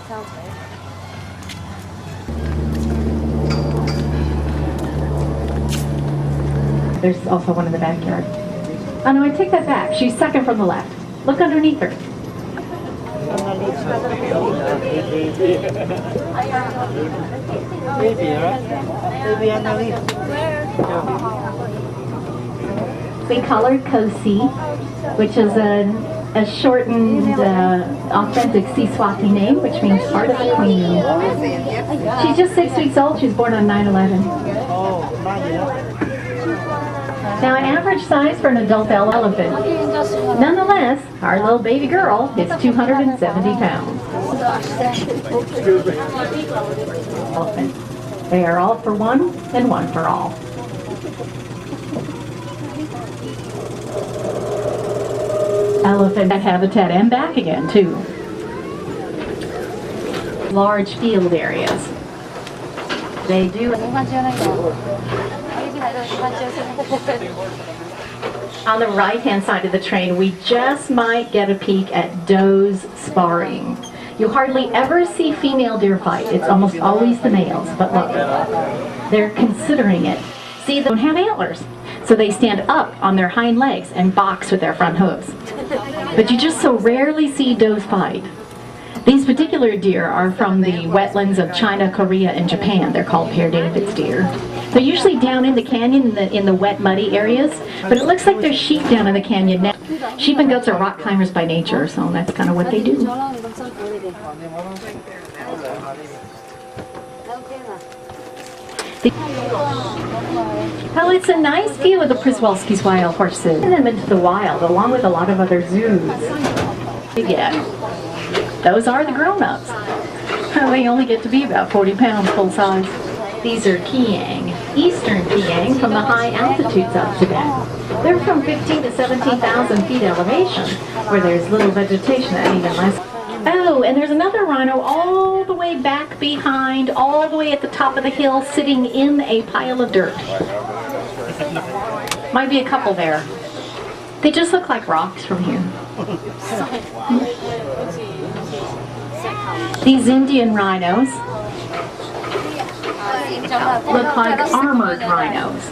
Sounds right. There's also one in the backyard. Oh no, I take that back. She's second from the left. Look underneath her. We colored Kosi, which is a shortened, authentic Siswati name, which means part of the queen. She's just 6 weeks old. She was born on 9/11. Now, an average size for an adult elephant. Nonetheless, our little baby girl is 270 pounds. Elephant. They are all for one and one for all. Elephant habitat and back again, too. Large field areas. They do. On the right-hand side of the train, we just might get a peek at does sparring. You hardly ever see female deer fight. It's almost always the males, but look, they're considering it. See, they don't have antlers, so they stand up on their hind legs and box with their front hooves. But you just so rarely see does fight. These particular deer are from the wetlands of China, Korea, and Japan. They're called Pear-David's deer. They're usually down in the canyon in the wet, muddy areas, but it looks like there's sheep down in the canyon now. Sheep and goats are rock climbers by nature, so that's kind of what they do. Well, it's a nice view of the Przewalski's wild horses. Send them into the wild, along with a lot of other zoos. Yeah. Those are the grown-ups. They only get to be about 40 pounds full size. These are Kiang, eastern Kiang from the high altitudes of Tibet. They're from 15 to 17,000 feet elevation, where there's little vegetation and even less. Oh, and there's another rhino all the way back behind, all the way at the top of the hill, sitting in a pile of dirt. Might be a couple there. They just look like rocks from here. These Indian rhinos look like armored rhinos.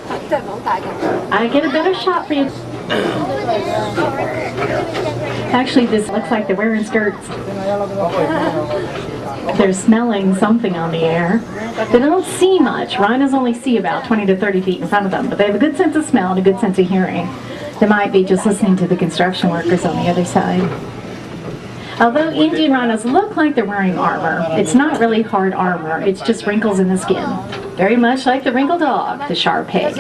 I get a better shot for you. Actually, this looks like they're wearing skirts. They're smelling something on the air. They don't see much. Rhinos only see about 20 to 30 feet in front of them, but they have a good sense of smell and a good sense of hearing. They might be just listening to the construction workers on the other side. Although Indian rhinos look like they're wearing armor, it's not really hard armor, it's just wrinkles in the skin. Very much like the wrinkled dog, the Shar pig.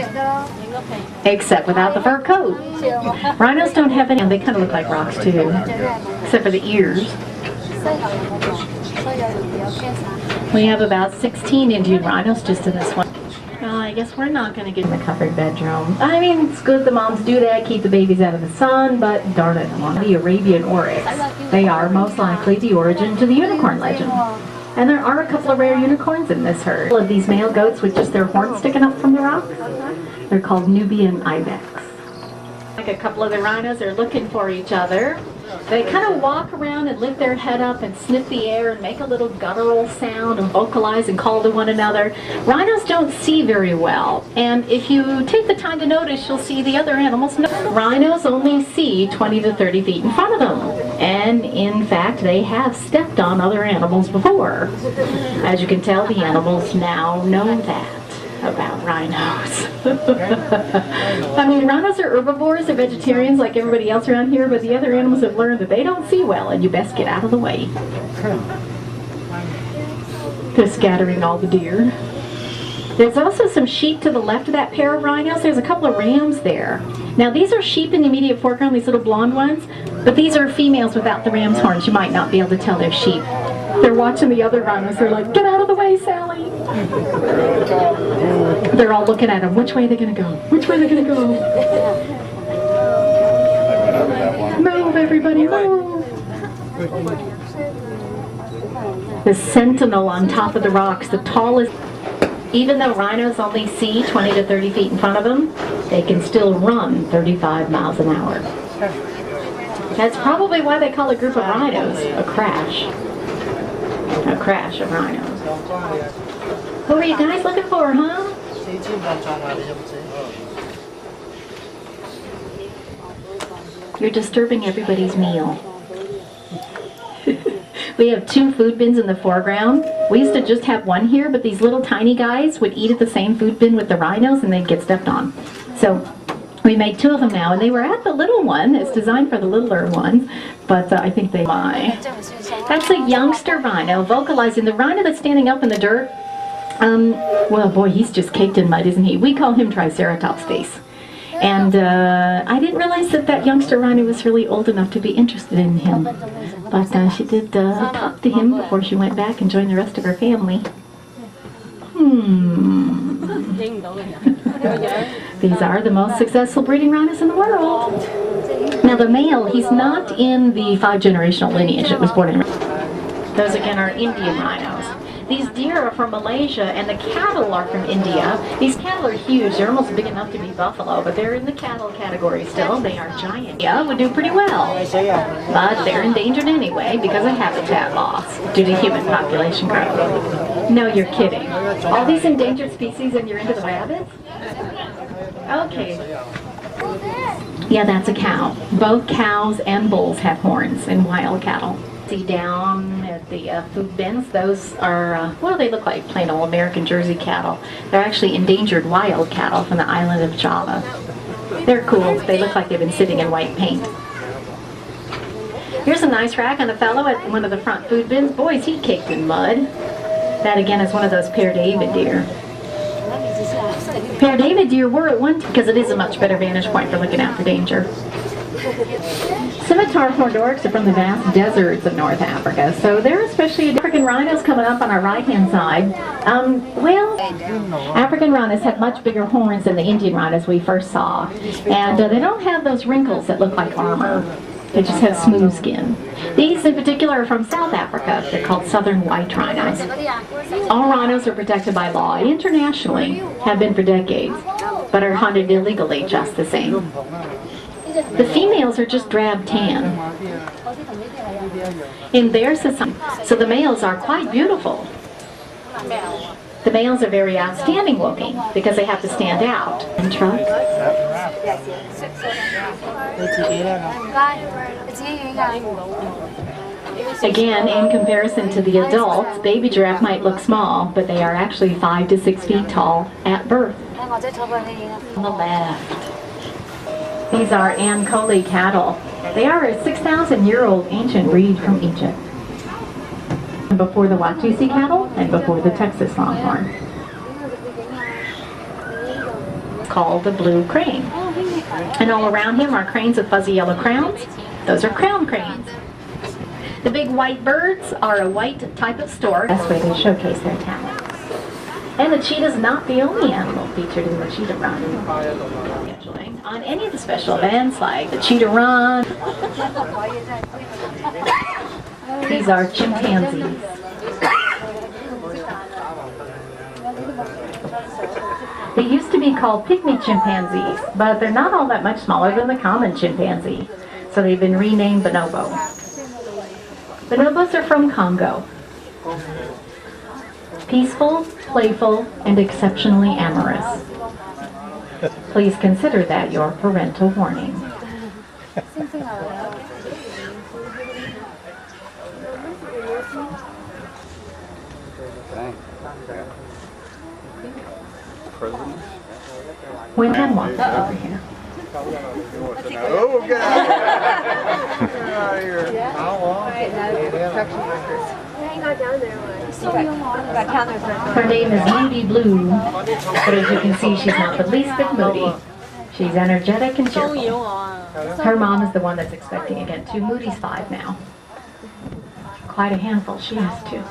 Except without the fur coat. Rhinos don't have any, and they kind of look like rocks too, except for the ears. We have about 16 Indian rhinos just in this one. Well, I guess we're not going to get in the covered bedroom. I mean, it's good the moms do that, keep the babies out of the sun, but darn it, I want the Arabian oryx. They are most likely the origin to the unicorn legend. And there are a couple of rare unicorns in this herd. Of these male goats with just their horns sticking up from the rocks. They're called Nubian ibex. Like a couple of the rhinos are looking for each other. They kind of walk around and lift their head up and sniff the air and make a little guttural sound and vocalize and call to one another. Rhinos don't see very well, and if you take the time to notice, you'll see the other animals. Rhinos only see 20 to 30 feet in front of them, and in fact, they have stepped on other animals before. As you can tell, the animals now know that about rhinos. I mean, rhinos are herbivores, they're vegetarians like everybody else around here, but the other animals have learned that they don't see well and you best get out of the way. They're scattering all the deer. There's also some sheep to the left of that pair of rhinos. There's a couple of rams there. Now these are sheep in the immediate foreground, these little blonde ones, but these are females without the ram's horns. You might not be able to tell they're sheep. They're watching the other rhinos. They're like, get out of the way, Sally. They're all looking at them. Which way are they going to go? Which way are they going to go? Move, everybody, move. The sentinel on top of the rocks, the tallest. Even though rhinos only see 20 to 30 feet in front of them, they can still run 35 miles an hour. That's probably why they call a group of rhinos a crash. A crash of rhinos. Who are you guys looking for, huh? You're disturbing everybody's meal. We have 2 food bins in the foreground. We used to just have one here, but these little tiny guys would eat at the same food bin with the rhinos and they'd get stepped on. So we made 2 of them now, and they were at the little one. It's designed for the littler ones, but I think they lie. That's a youngster rhino, vocalizing. The rhino that's standing up in the dirt, well, boy, he's just caked in mud, isn't he? We call him Triceratops face. And I didn't realize that that youngster rhino was really old enough to be interested in him. But she did talk to him before she went back and joined the rest of her family. These are the most successful breeding rhinos in the world. Now the male, he's not in the 5 generational lineage that was born in. Those again are Indian rhinos. These deer are from Malaysia, and the cattle are from India. These cattle are huge. They're almost big enough to be buffalo, but they're in the cattle category still. They are giant. Yeah, would do pretty well. But they're endangered anyway because of habitat loss due to human population growth. No, you're kidding. All these endangered species and you're into the rabbits? Okay. Yeah, that's a cow. Both cows and bulls have horns in wild cattle. See down at the food bins, those are, what do they look like? Plain old American Jersey cattle. They're actually endangered wild cattle from the island of Java. They're cool. They look like they've been sitting in white paint. Here's a nice rack on a fellow at one of the front food bins. Boy, is he caked in mud. That again is one of those Pear David deer. Pear David deer were at one time, because it is a much better vantage point for looking out for danger. Scimitar horned oryx are from the vast deserts of North Africa, so they're especially African rhinos coming up on our right-hand side. Well, African rhinos have much bigger horns than the Indian rhinos we first saw, and they don't have those wrinkles that look like armor. They just have smooth skin. These in particular are from South Africa. They're called southern white rhinos. All rhinos are protected by law internationally, have been for decades, but are hunted illegally just the same. The females are just drab tan in their society, so the males are quite beautiful. The males are very outstanding looking because they have to stand out. And truck. Again, in comparison to the adults, baby giraffe might look small, but they are actually 5 to 6 feet tall at birth. On the left. These are Ankole cattle. They are a 6,000-year-old ancient breed from Egypt. Before the Watusi cattle and before the Texas Longhorn. It's called the blue crane. And all around him are cranes with fuzzy yellow crowns. Those are crown cranes. The big white birds are a white type of stork. Best way to showcase their talents. And the cheetah's not the only animal featured in the cheetah run. On any of the special events like the cheetah run. These are chimpanzees. They used to be called pygmy chimpanzees, but they're not all that much smaller than the common chimpanzee, so they've been renamed bonobo. Bonobos are from Congo. Peaceful, playful, and exceptionally amorous. Please consider that your parental warning. When and walk over here. Oh, get out of here. How long? Her name is Moody Blue, but as you can see, she's not the least bit moody. She's energetic and cheerful. Her mom is the one that's expecting again, too. Moody's 5 now. Quite a handful she has, too.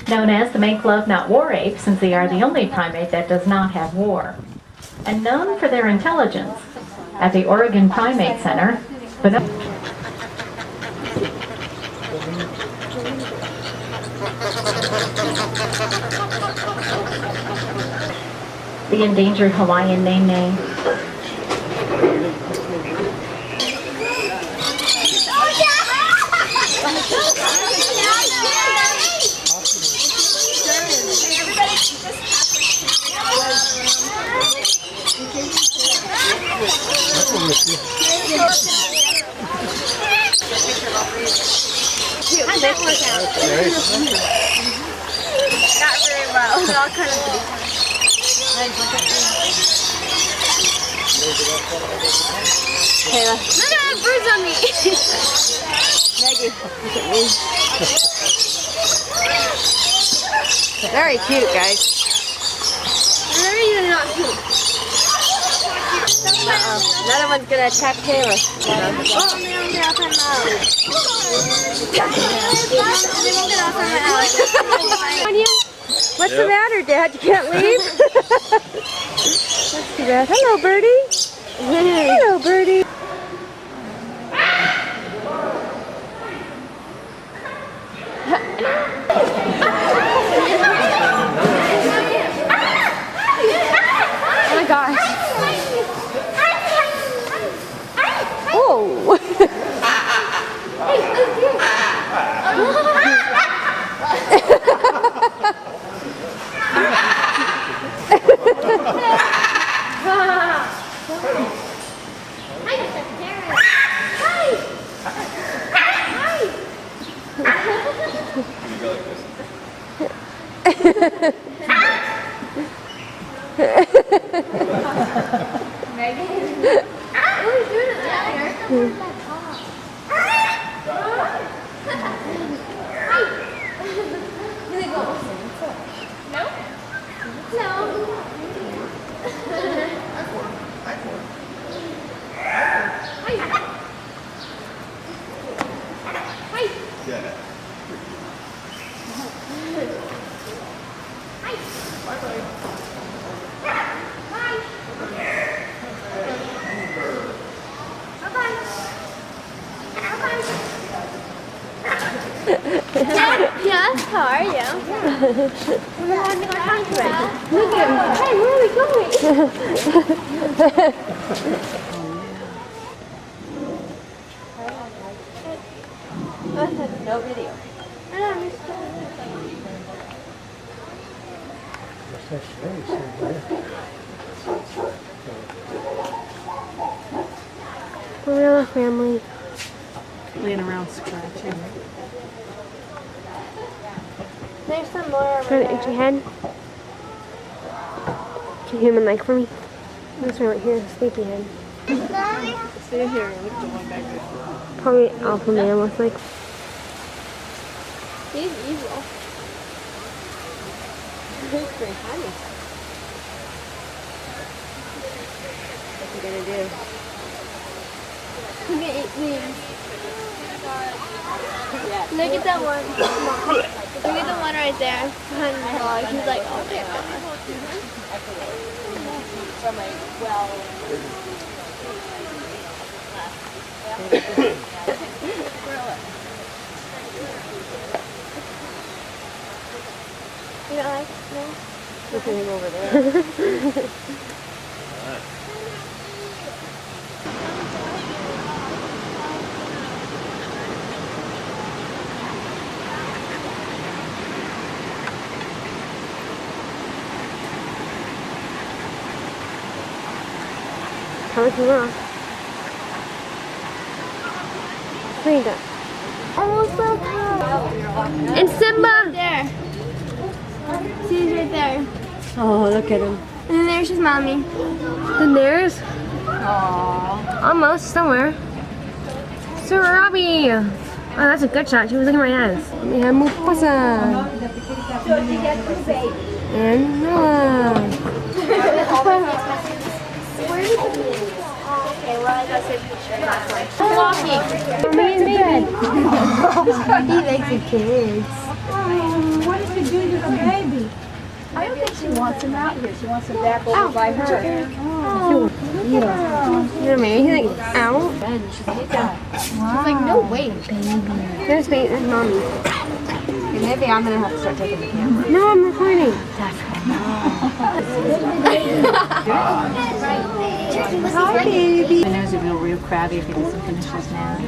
Known as the make love not war ape, since they are the only primate that does not have war. And known for their intelligence, at the Oregon Primate Center, the endangered Hawaiian nene. Not very well. We're all kind of Kayla. Look at that bruise on me. Maggie, look at me. Very cute, guys. Very not cute. Another one's gonna attack Kayla. Oh, they won't get off my mouth. They won't get off my mouth. What's the matter, Dad? You can't leave? That's too bad. Hello, Birdie. Hello, Birdie. Oh my gosh. Oh. Yes, how are you? We're having our conference. Look at him. Hey, where are we going? No video. We're a family. Laying around scratching. There's some more over there. An itchy head. Can you human leg for me? This one right here, sleepy head. Stay here. Look at the one back there. Probably alpha male with like. He's evil. He's pretty funny. What's he gonna do? He's gonna eat wings. Look at that one. Look at the one right there behind the dog. He's like, oh my god. From a well. You don't like it? No? Look at him over there. How much more? Read it. Almost so close. And Simba! There. See, he's right there. Oh, look at him. And then there's his mommy. And there's? Aww. Almost, somewhere. Sir Robbie! Oh, that's a good shot. She was looking right at us. We have Mufasa. And Noah. Where did he be? Okay, well, I got a picture last night. Walking. He likes the kids. What did you do to the baby? I don't think she wants him out here. She wants him back over by her. Oh, you know, maybe he's like, ow. She's like, no way, baby. There's mommy. Maybe I'm going to have to start taking the camera. No, I'm recording. That's right. Hi, baby. My nose would feel real crabby if he doesn't finish his nap.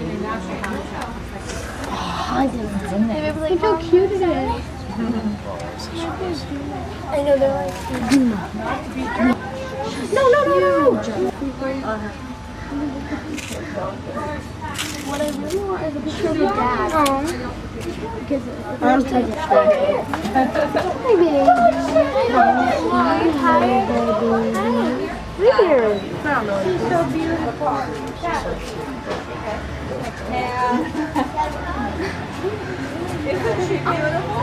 Look how cute it is. I know they're like. No. What I really want is a picture of your dad. Because I'm taking it. Hi, baby. Hi, baby. Weird. She's so beautiful. Isn't she beautiful?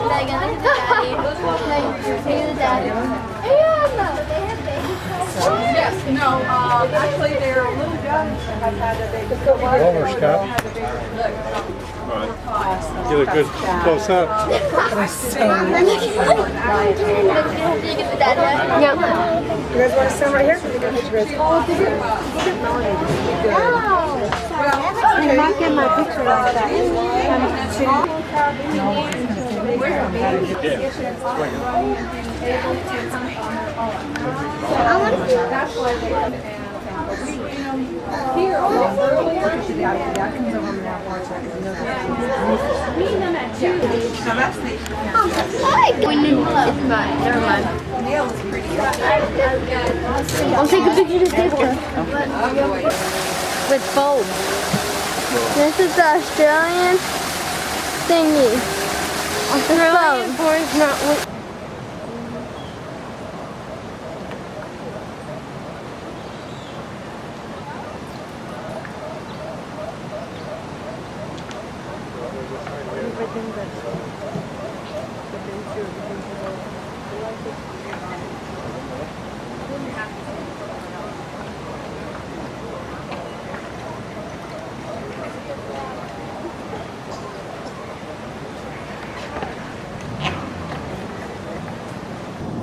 Megan, look at the daddy. Say the daddy. Yes, no, actually they're a little young. I've had a baby. Roller Scott. Get a good close up. Did you get the daddy? Yep. You guys want to stand right here? We can picture this. I'm not getting my picture like that. Never mind. I'll take a picture of the table. With bulbs. This is the Australian thingy. Australian board's not